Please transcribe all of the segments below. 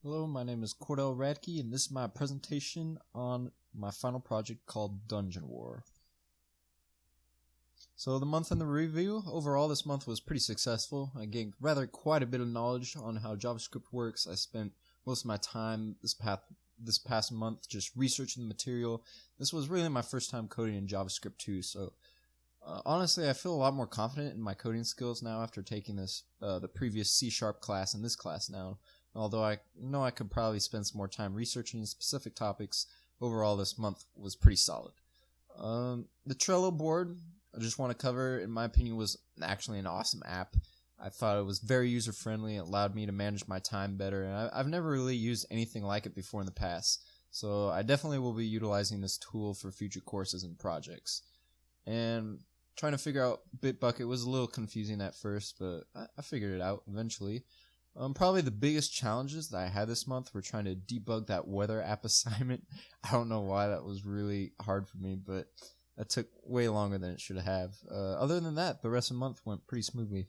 Hello, my name is Cordell Radke, and this is my presentation on my final project called Dungeon War. So the month in the review, overall this month was pretty successful. I gained quite a bit of knowledge on how JavaScript works. I spent most of my time this past month just researching the material. This was really my first time coding in JavaScript too, so honestly I feel a lot more confident in my coding skills now after taking the previous C# class and this class now. Although I know I could probably spend some more time researching specific topics, overall this month was pretty solid. The Trello board, I just want to cover, in my opinion, was actually an awesome app. I thought it was very user-friendly. It allowed me to manage my time better, and I've never really used anything like it before in the past. So I definitely will be utilizing this tool for future courses and projects. And trying to figure out Bitbucket was a little confusing at first, but I figured it out eventually. Probably the biggest challenges that I had this month were trying to debug that weather app assignment. I don't know why that was really hard for me, but that took way longer than it should have. Other than that, the rest of the month went pretty smoothly.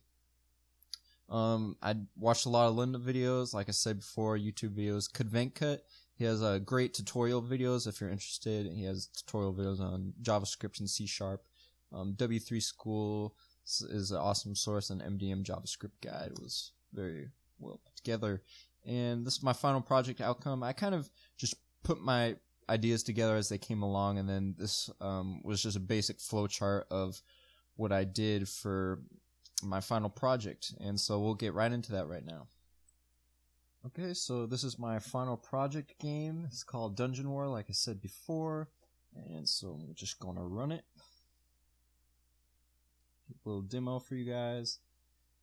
I watched a lot of Linda videos, like I said before, YouTube videos. Kvencut, he has great tutorial videos if you're interested. He has tutorial videos on JavaScript and C#. W3 School is an awesome source, and MDM JavaScript guide was very well put together. And this is my final project outcome. I kind of just put my ideas together as they came along, and then this was just a basic flowchart of what I did for my final project. And so we'll get right into that right now. Okay, so this is my final project game. It's called Dungeon War, like I said before. And so we're just gonna run it. A little demo for you guys.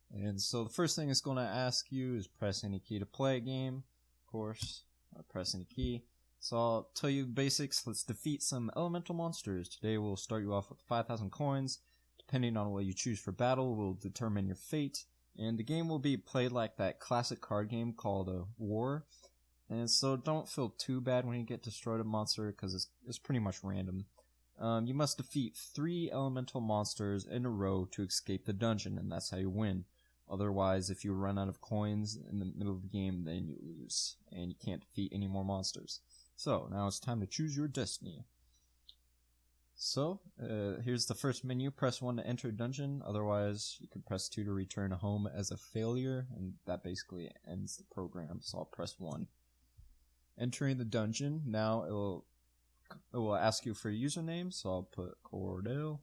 And so the first thing it's going to ask you is press any key to play a game. Of course, press any key. So I'll tell you the basics. Let's defeat some elemental monsters. Today we'll start you off with 5,000 coins. Depending on what you choose for battle will determine your fate. And the game will be played like that classic card game called War. And so don't feel too bad when you get destroyed a monster, because it's pretty much random. You must defeat 3 elemental monsters in a row to escape the dungeon, and that's how you win. Otherwise, if you run out of coins in the middle of the game, then you lose, and you can't defeat any more monsters. So, now it's time to choose your destiny. So, here's the first menu. Press 1 to enter a dungeon, otherwise you can press 2 to return home as a failure, and that basically ends the program, so I'll press 1. Entering the dungeon, now it will ask you for a username, so I'll put Cordell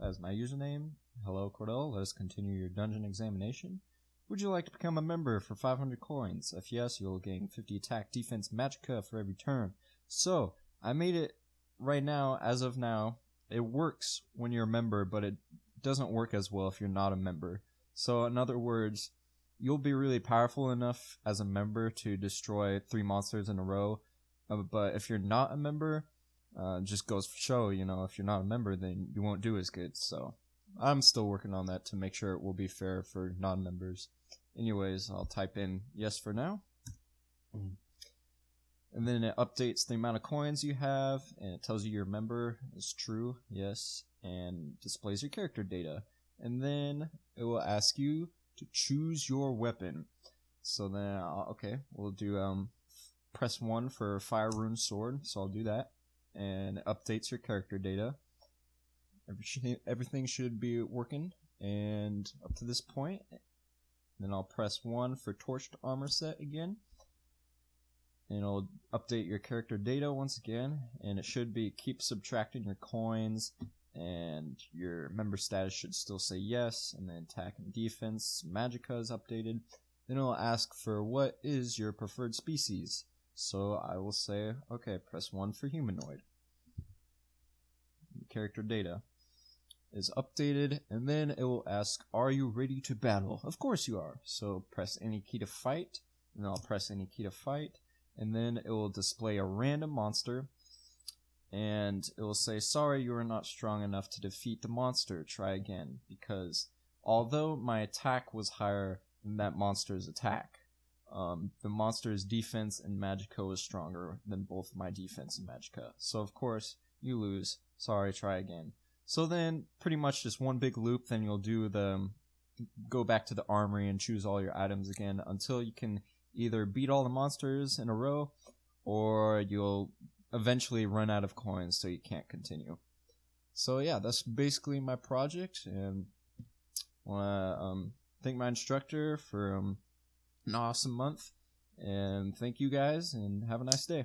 as my username. Hello, Cordell. Let us continue your dungeon examination. Would you like to become a member for 500 coins? If yes, you'll gain 50 attack, defense, magicka for every turn. So, I made it right now, as of now. It works when you're a member, but it doesn't work as well if you're not a member. So, in other words, you'll be really powerful enough as a member to destroy 3 monsters in a row. But if you're not a member, just goes to show, if you're not a member, then you won't do as good. So I'm still working on that to make sure it will be fair for non-members. Anyways, I'll type in yes for now. And then it updates the amount of coins you have, and it tells you your member is true, yes, and displays your character data. And then it will ask you to choose your weapon. So then, okay, we'll do press 1 for Fire Rune Sword, so I'll do that. And it updates your character data. Everything should be working, and up to this point. Then I'll press 1 for Torched Armor Set again. And it'll update your character data once again, and it should be keep subtracting your coins, and your member status should still say yes, and then attack and defense, magicka is updated. Then it'll ask for what is your preferred species. So I will say, okay, press 1 for humanoid. Character data is updated, and then it will ask, are you ready to battle? Of course you are. So press any key to fight, and then I'll press any key to fight, and then it will display a random monster, and it will say, sorry, you are not strong enough to defeat the monster. Try again, because although my attack was higher than that monster's attack, the monster's defense and magicka was stronger than both my defense and magicka. So of course, you lose. Sorry, try again. So then, pretty much just one big loop, then you'll go back to the armory and choose all your items again until you can either beat all the monsters in a row, or you'll eventually run out of coins so you can't continue. So yeah, that's basically my project, and I want to thank my instructor for an awesome month, and thank you guys, and have a nice day.